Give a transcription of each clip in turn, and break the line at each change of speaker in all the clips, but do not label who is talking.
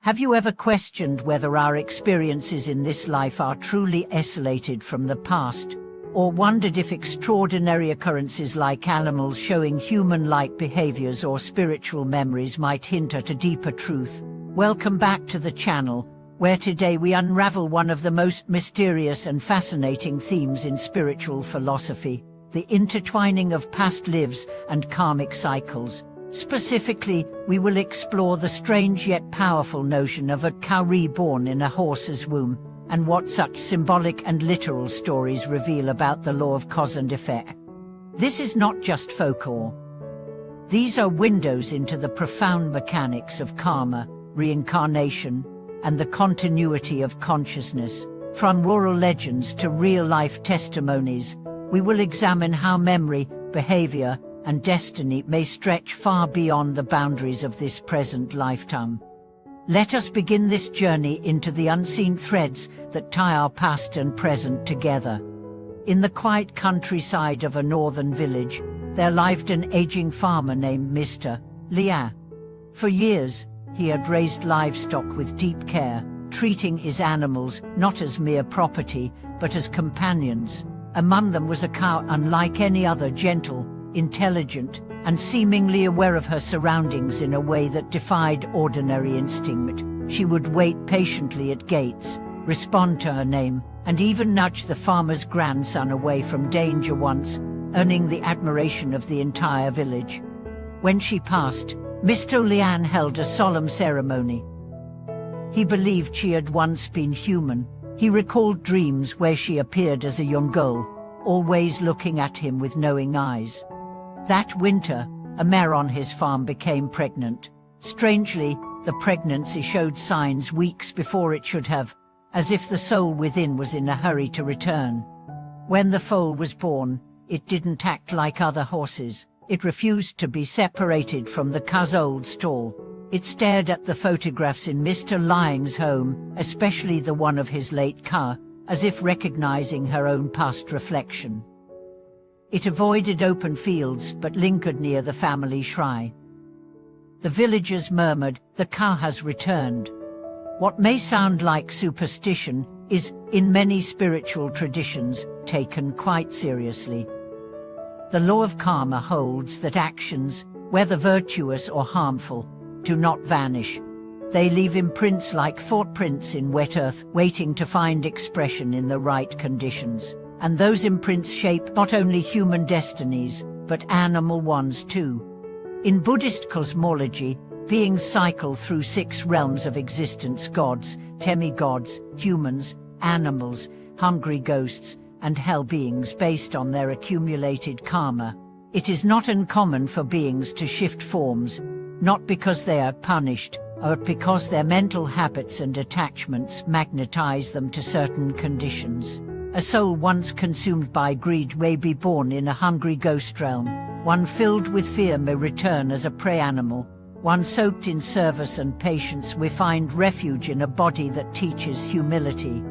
Have you ever questioned whether our experiences in this life are truly isolated from the past, or wondered if extraordinary occurrences like animals showing human-like behaviors or spiritual memories might hint at a deeper truth? Welcome back to the channel, where today we unravel one of the most mysterious and fascinating themes in spiritual philosophy, the intertwining of past lives and karmic cycles. Specifically, we will explore the strange yet powerful notion of a cow reborn in a horse's womb, and what such symbolic and literal stories reveal about the law of cause and effect. This is not just folklore. These are windows into the profound mechanics of karma, reincarnation, and the continuity of consciousness. From rural legends to real-life testimonies, we will examine how memory, behavior, and destiny may stretch far beyond the boundaries of this present lifetime. Let us begin this journey into the unseen threads that tie our past and present together. In the quiet countryside of a northern village, there lived an aging farmer named Mr. Lian. For years, he had raised livestock with deep care, treating his animals not as mere property, but as companions. Among them was a cow unlike any other, gentle, intelligent, and seemingly aware of her surroundings in a way that defied ordinary instinct. She would wait patiently at gates, respond to her name, and even nudge the farmer's grandson away from danger once, earning the admiration of the entire village. When she passed, Mr. Lian held a solemn ceremony. He believed she had once been human. He recalled dreams where she appeared as a young girl, always looking at him with knowing eyes. That winter, a mare on his farm became pregnant. Strangely, the pregnancy showed signs weeks before it should have, as if the soul within was in a hurry to return. When the foal was born, it didn't act like other horses. It refused to be separated from the cow's old stall. It stared at the photographs in Mr. Lian's home, especially the one of his late cow, as if recognizing her own past reflection. It avoided open fields but lingered near the family shrine. The villagers murmured, "The cow has returned." What may sound like superstition is, in many spiritual traditions, taken quite seriously. The law of karma holds that actions, whether virtuous or harmful, do not vanish. They leave imprints like footprints in wet earth, waiting to find expression in the right conditions. And those imprints shape not only human destinies, but animal ones too. In Buddhist cosmology, beings cycle through 6 realms of existence: gods, demigods, humans, animals, hungry ghosts, and hell beings based on their accumulated karma. It is not uncommon for beings to shift forms, not because they are punished, or because their mental habits and attachments magnetize them to certain conditions. A soul once consumed by greed may be born in a hungry ghost realm. One filled with fear may return as a prey animal. One soaked in service and patience may find refuge in a body that teaches humility.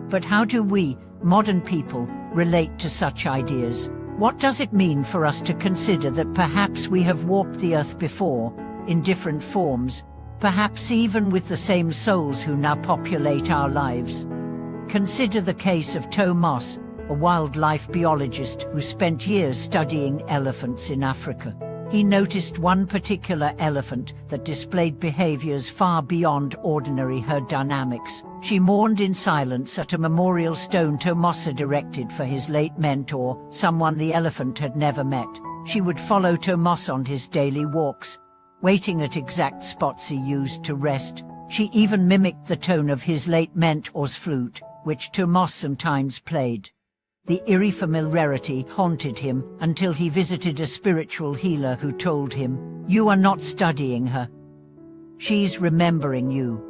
But how do we, modern people, relate to such ideas? What does it mean for us to consider that perhaps we have walked the earth before, in different forms, perhaps even with the same souls who now populate our lives? Consider the case of Thomas, a wildlife biologist who spent years studying elephants in Africa. He noticed one particular elephant that displayed behaviors far beyond ordinary herd dynamics. She mourned in silence at a memorial stone Thomas had erected for his late mentor, someone the elephant had never met. She would follow Thomas on his daily walks, waiting at exact spots he used to rest. She even mimicked the tone of his late mentor's flute, which Thomas sometimes played. The eerie familiarity haunted him until he visited a spiritual healer who told him, "You are not studying her. She's remembering you."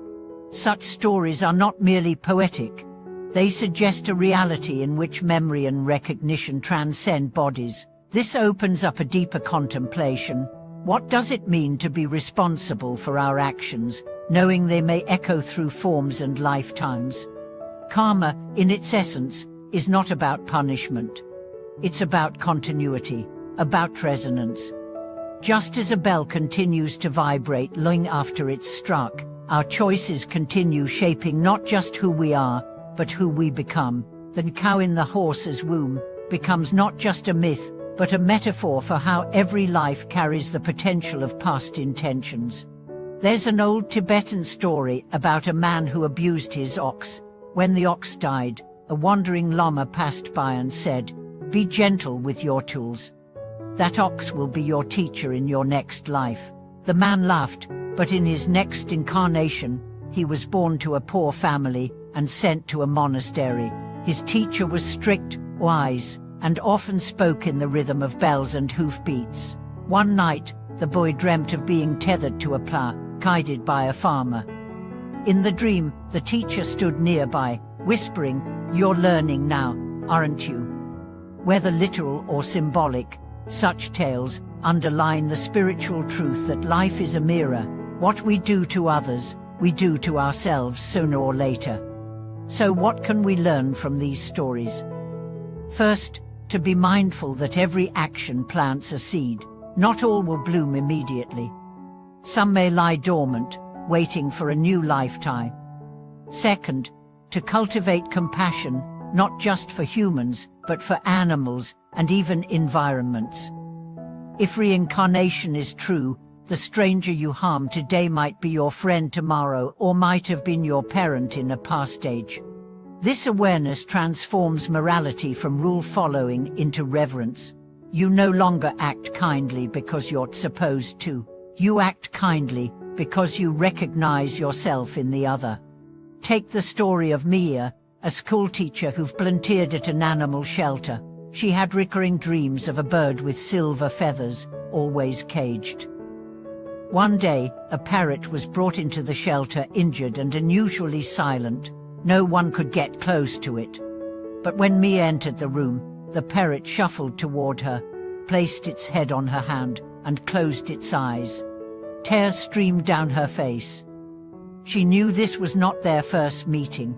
Such stories are not merely poetic. They suggest a reality in which memory and recognition transcend bodies. This opens up a deeper contemplation. What does it mean to be responsible for our actions, knowing they may echo through forms and lifetimes? Karma, in its essence, is not about punishment. It's about continuity, about resonance. Just as a bell continues to vibrate long after it's struck, our choices continue shaping not just who we are, but who we become. The cow in the horse's womb becomes not just a myth, but a metaphor for how every life carries the potential of past intentions. There's an old Tibetan story about a man who abused his ox. When the ox died, a wandering lama passed by and said, "Be gentle with your tools. That ox will be your teacher in your next life." The man laughed, but in his next incarnation, he was born to a poor family and sent to a monastery. His teacher was strict, wise, and often spoke in the rhythm of bells and hoofbeats. One night, the boy dreamt of being tethered to a plough, guided by a farmer. In the dream, the teacher stood nearby, whispering, "You're learning now, aren't you?" Whether literal or symbolic, such tales underline the spiritual truth that life is a mirror. What we do to others, we do to ourselves sooner or later. So what can we learn from these stories? First, to be mindful that every action plants a seed. Not all will bloom immediately. Some may lie dormant, waiting for a new lifetime. Second, to cultivate compassion, not just for humans, but for animals and even environments. If reincarnation is true, the stranger you harm today might be your friend tomorrow or might have been your parent in a past age. This awareness transforms morality from rule-following into reverence. You no longer act kindly because you're supposed to. You act kindly because you recognize yourself in the other. Take the story of Mia, a schoolteacher who volunteered at an animal shelter. She had recurring dreams of a bird with silver feathers, always caged. One day, a parrot was brought into the shelter injured and unusually silent. No one could get close to it. But when Mia entered the room, the parrot shuffled toward her, placed its head on her hand, and closed its eyes. Tears streamed down her face. She knew this was not their first meeting.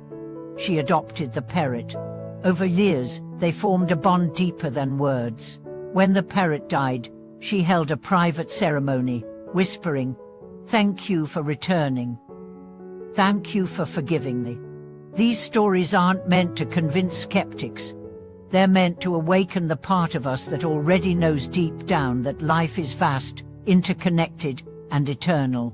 She adopted the parrot. Over years, they formed a bond deeper than words. When the parrot died, she held a private ceremony, whispering, "Thank you for returning. Thank you for forgiving me." These stories aren't meant to convince skeptics. They're meant to awaken the part of us that already knows deep down that life is vast, interconnected, and eternal.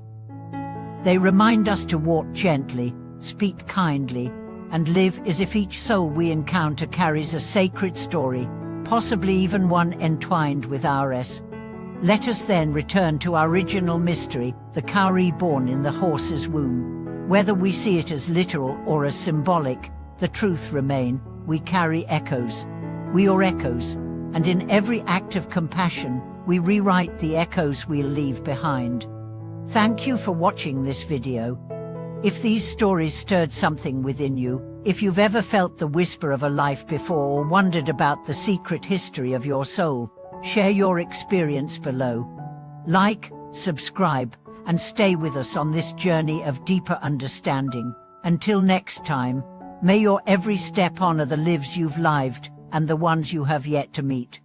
They remind us to walk gently, speak kindly, and live as if each soul we encounter carries a sacred story, possibly even one entwined with ours. Let us then return to our original mystery, the cow reborn in the horse's womb. Whether we see it as literal or as symbolic, the truth remains, we carry echoes. We are echoes, and in every act of compassion, we rewrite the echoes we'll leave behind. Thank you for watching this video. If these stories stirred something within you, if you've ever felt the whisper of a life before or wondered about the secret history of your soul, share your experience below. Like, subscribe, and stay with us on this journey of deeper understanding. Until next time, may your every step honor the lives you've lived and the ones you have yet to meet.